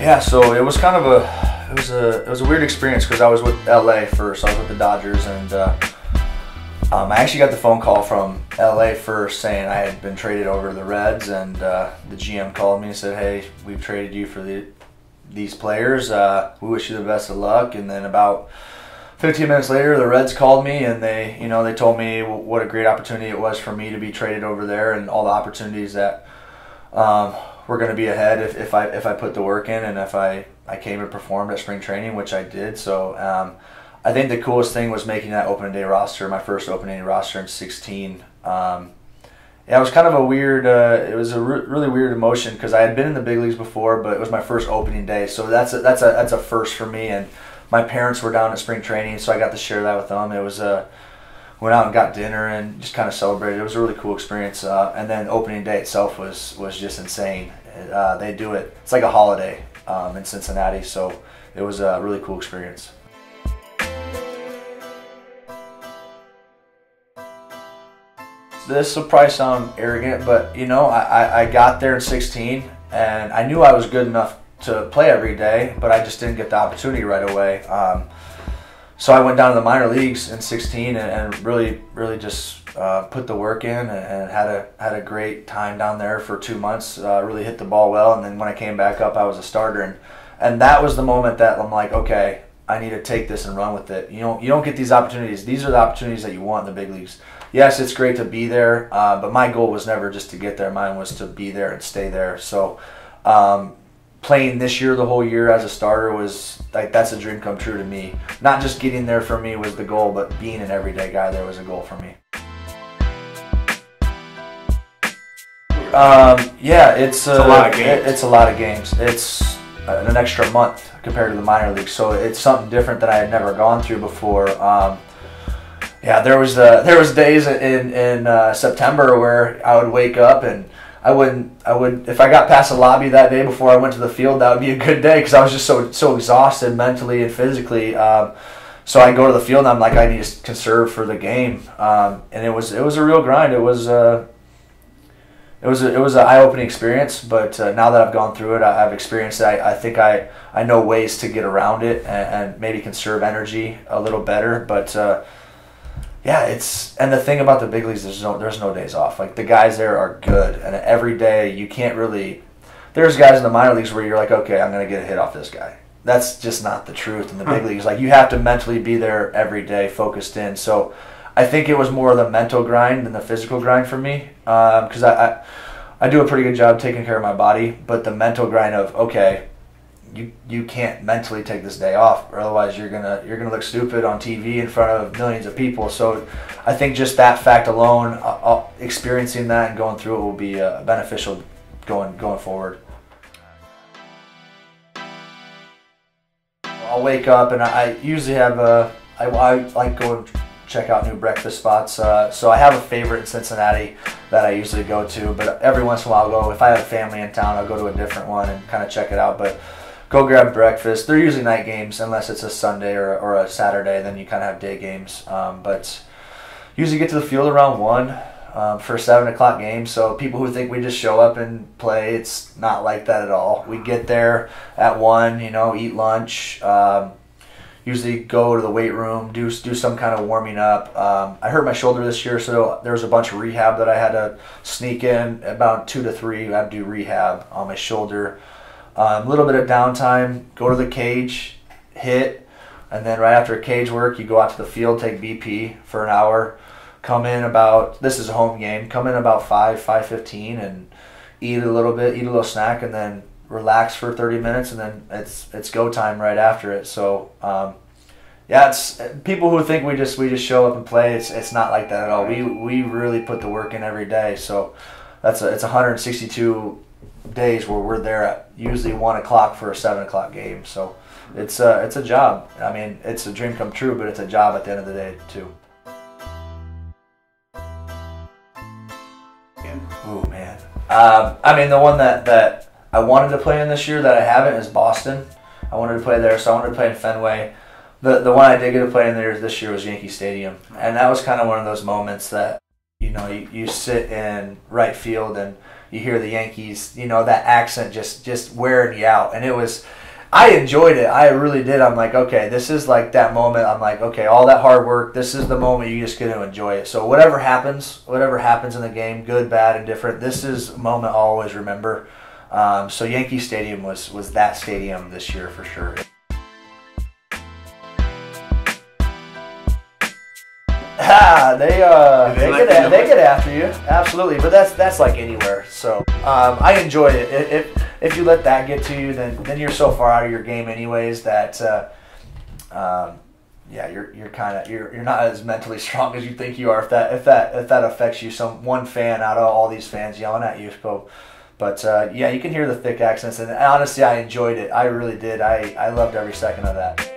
Yeah, so it was kind of it was a weird experience because I was with LA first. I was with the Dodgers, and I actually got the phone call from LA first saying I had been traded over to the Reds, and the GM called me and said, "Hey, we've traded you for these players. We wish you the best of luck." And then about 15 minutes later, the Reds called me, and they told me what a great opportunity it was for me to be traded over there, and all the opportunities that were going to be ahead if I put the work in, and if I came and performed at spring training, which I did. So I think the coolest thing was making that opening day roster, my first opening day roster in 16. Yeah, it was kind of a weird, it was a really weird emotion because I had been in the big leagues before, but it was my first opening day, so that's a first for me. And my parents were down at spring training, so I got to share that with them. It was went out and got dinner and just kind of celebrated. It was a really cool experience. And then opening day itself was just insane. They do it, it's like a holiday in Cincinnati, so it was a really cool experience. This will probably sound arrogant, but I got there in 16 and I knew I was good enough to play every day, but I just didn't get the opportunity right away. So I went down to the minor leagues in 16 and really just put the work in and had a great time down there for 2 months. Really hit the ball well, and then when I came back up, I was a starter, and that was the moment that I'm like, okay, I need to take this and run with it. You don't get these opportunities. These are the opportunities that you want in the big leagues. Yes, it's great to be there, but my goal was never just to get there. Mine was to be there and stay there. So playing this year, the whole year as a starter, was like, that's a dream come true to me. Not just getting there for me was the goal, but being an everyday guy there was a goal for me. Yeah, it's a lot of games. It's a lot of games. It's an extra month compared to the minor leagues, so it's something different that I had never gone through before. Yeah, there was days in September where I would wake up and I would if I got past the lobby that day before I went to the field, that would be a good day because I was just so exhausted mentally and physically. So I go to the field and I'm like, I need to conserve for the game, and it was a real grind. It was an eye-opening experience, but now that I've gone through it, I've experienced it. I think I know ways to get around it and maybe conserve energy a little better. But yeah, and the thing about the big leagues, there's no days off. Like, the guys there are good, and every day you can't really. There's guys in the minor leagues where you're like, okay, I'm gonna get a hit off this guy. That's just not the truth in the big leagues. Like, you have to mentally be there every day, focused in. So I think it was more the mental grind than the physical grind for me, because I do a pretty good job taking care of my body, but the mental grind of, okay, you can't mentally take this day off, or otherwise you're gonna look stupid on TV in front of millions of people. So I think just that fact alone, experiencing that and going through it, will be beneficial going forward. I'll wake up and I usually have I like going check out new breakfast spots. So I have a favorite in Cincinnati that I usually go to, but every once in a while I'll go. If I have family in town, I'll go to a different one and kind of check it out. But go grab breakfast. They're usually night games unless it's a Sunday or a Saturday. Then you kind of have day games. But usually get to the field around 1 for a 7 o'clock game. So people who think we just show up and play, it's not like that at all. We get there at 1, eat lunch. Usually go to the weight room, do some kind of warming up. I hurt my shoulder this year, so there was a bunch of rehab that I had to sneak in. About 2 to 3, I had to do rehab on my shoulder. A little bit of downtime, go to the cage, hit, and then right after cage work, you go out to the field, take BP for an hour, come in about, this is a home game, come in about 5:15 and eat a little snack, and then relax for 30 minutes, and then it's go time right after it. So yeah, it's people who think we just show up and play. It's not like that at all. We really put the work in every day. So it's 162 days where we're there at usually 1 o'clock for a 7 o'clock game. So it's a job. I mean, it's a dream come true, but it's a job at the end of the day too. Oh man, I mean, the one that I wanted to play in this year that I haven't is Boston. I wanted to play there, so I wanted to play in Fenway. The one I did get to play in there this year was Yankee Stadium, and that was kind of one of those moments that you sit in right field and you hear the Yankees, you know, that accent just wearing you out. And I enjoyed it. I really did. I'm like, okay, this is like that moment. I'm like, okay, all that hard work, this is the moment you just get to enjoy it. So whatever happens in the game, good, bad, and different, this is a moment I'll always remember. So Yankee Stadium was that stadium this year for sure. They get after you, absolutely. But that's like anywhere. So I enjoyed it. If you let that get to you, then you're so far out of your game anyways that yeah, you're not as mentally strong as you think you are. If that affects you, one fan out of all these fans yelling at you. But yeah, you can hear the thick accents, and honestly, I enjoyed it. I really did. I loved every second of that.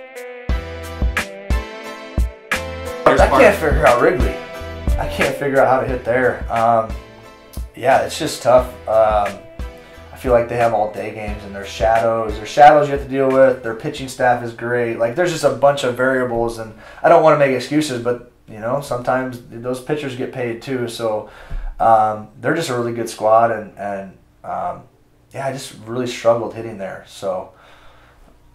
I can't figure out Wrigley. I can't figure out how to hit there. Yeah, it's just tough. I feel like they have all day games, and there's shadows. There's shadows you have to deal with. Their pitching staff is great. Like, there's just a bunch of variables, and I don't want to make excuses, but you know, sometimes those pitchers get paid too. So they're just a really good squad, and yeah, I just really struggled hitting there. So.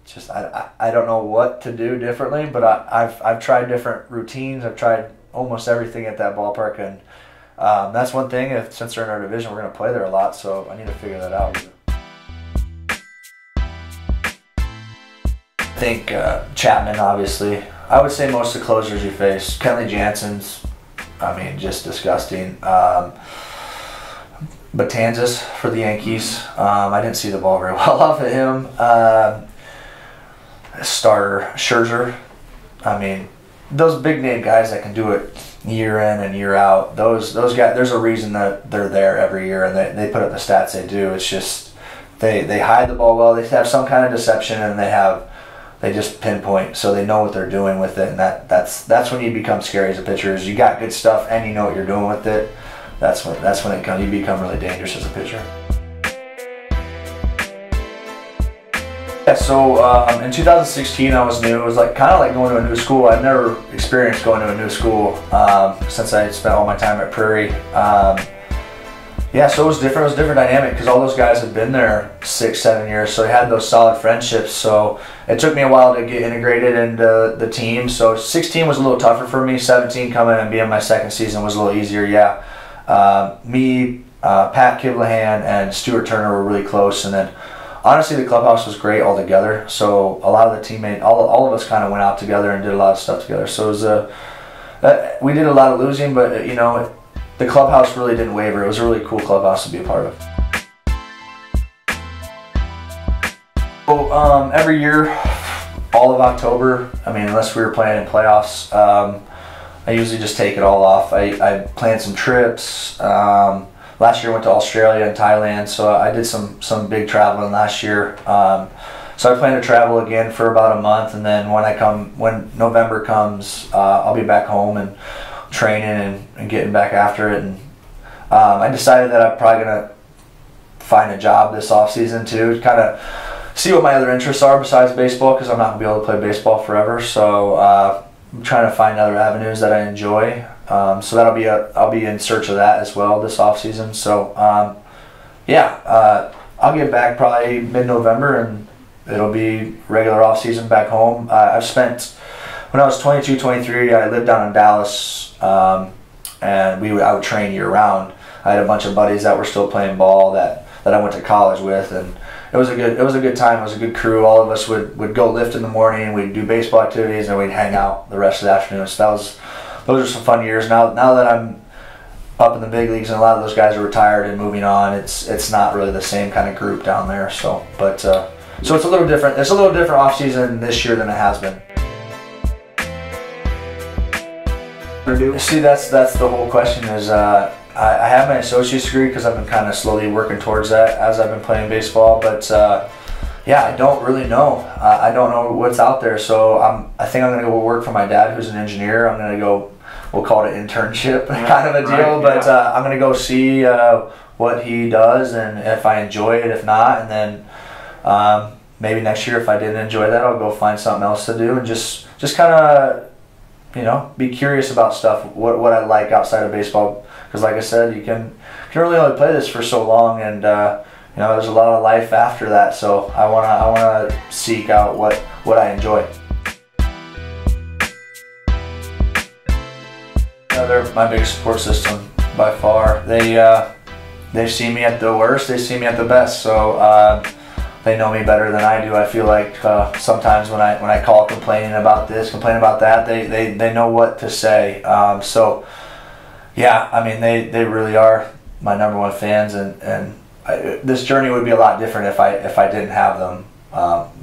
Just I don't know what to do differently, but I've tried different routines. I've tried almost everything at that ballpark, and that's one thing. Since they're in our division, we're going to play there a lot, so I need to figure that out. I think Chapman, obviously. I would say most of the closers you face. Kenley Jansen's, I mean, just disgusting. Betances for the Yankees. I didn't see the ball very well off of him. Starter Scherzer. I mean, those big name guys that can do it year in and year out. Those guys. There's a reason that they're there every year, and they put up the stats they do. It's just they hide the ball well. They have some kind of deception, and they just pinpoint, so they know what they're doing with it. And that's when you become scary as a pitcher. Is you got good stuff and you know what you're doing with it. That's when you become really dangerous as a pitcher. So in 2016, I was new. It was kind of like going to a new school. I'd never experienced going to a new school since I spent all my time at Prairie. Yeah, so it was different. It was a different dynamic because all those guys had been there 6-7 years, so they had those solid friendships. So it took me a while to get integrated into the team. So 16 was a little tougher for me. 17 coming and being my second season was a little easier. Yeah, me, Pat Kiblahan, and Stuart Turner were really close, and then. Honestly, the clubhouse was great altogether. So a lot of the teammates, all of us kind of went out together and did a lot of stuff together. So it was we did a lot of losing, but you know, the clubhouse really didn't waver. It was a really cool clubhouse to be a part of. So every year, all of October, I mean, unless we were playing in playoffs, I usually just take it all off. I planned some trips. Last year I went to Australia and Thailand, so I did some big traveling last year. So I plan to travel again for about a month, and then when November comes, I'll be back home and training and getting back after it. And I decided that I'm probably gonna find a job this off season too, to kind of see what my other interests are besides baseball, because I'm not gonna be able to play baseball forever. So I'm trying to find other avenues that I enjoy. So I'll be in search of that as well this off season. So yeah, I'll get back probably mid-November, and it'll be regular off season back home. I've spent, when I was 22, 23, I lived down in Dallas, and I would train year round. I had a bunch of buddies that were still playing ball that I went to college with, and it was a good time. It was a good crew. All of us would go lift in the morning, we'd do baseball activities, and we'd hang out the rest of the afternoon. So those are some fun years. Now that I'm up in the big leagues and a lot of those guys are retired and moving on, it's not really the same kind of group down there. So, but so it's a little different. It's a little different off season this year than it has been. See, that's the whole question. Is I have my associate's degree because I've been kind of slowly working towards that as I've been playing baseball, but. Yeah, I don't really know. I don't know what's out there, so I think I'm going to go work for my dad, who's an engineer. I'm going to go, we'll call it an internship kind of a deal, but I'm going to go see what he does and if I enjoy it, if not, and then maybe next year if I didn't enjoy that, I'll go find something else to do and just kind of be curious about stuff, what I like outside of baseball. Because like I said, you can really only play this for so long, and there's a lot of life after that. So I wanna seek out what I enjoy. They're my biggest support system by far. They see me at the worst, they see me at the best. So they know me better than I do. I feel like sometimes when I call complaining about this, complaining about that, they know what to say. So yeah, I mean they really are my #1 fans, and this journey would be a lot different if I didn't have them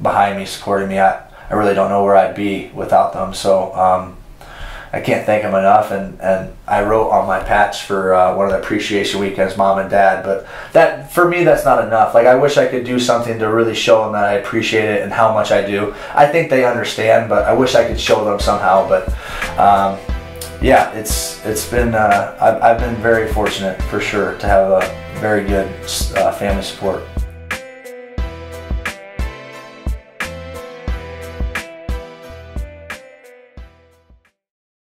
behind me, supporting me. I really don't know where I'd be without them. So I can't thank them enough, and I wrote on my patch for one of the appreciation weekends, Mom and Dad, but that, for me, that's not enough. Like, I wish I could do something to really show them that I appreciate it and how much I do. I think they understand, but I wish I could show them somehow. But yeah, it's been I've been very fortunate, for sure, to have a very good family support.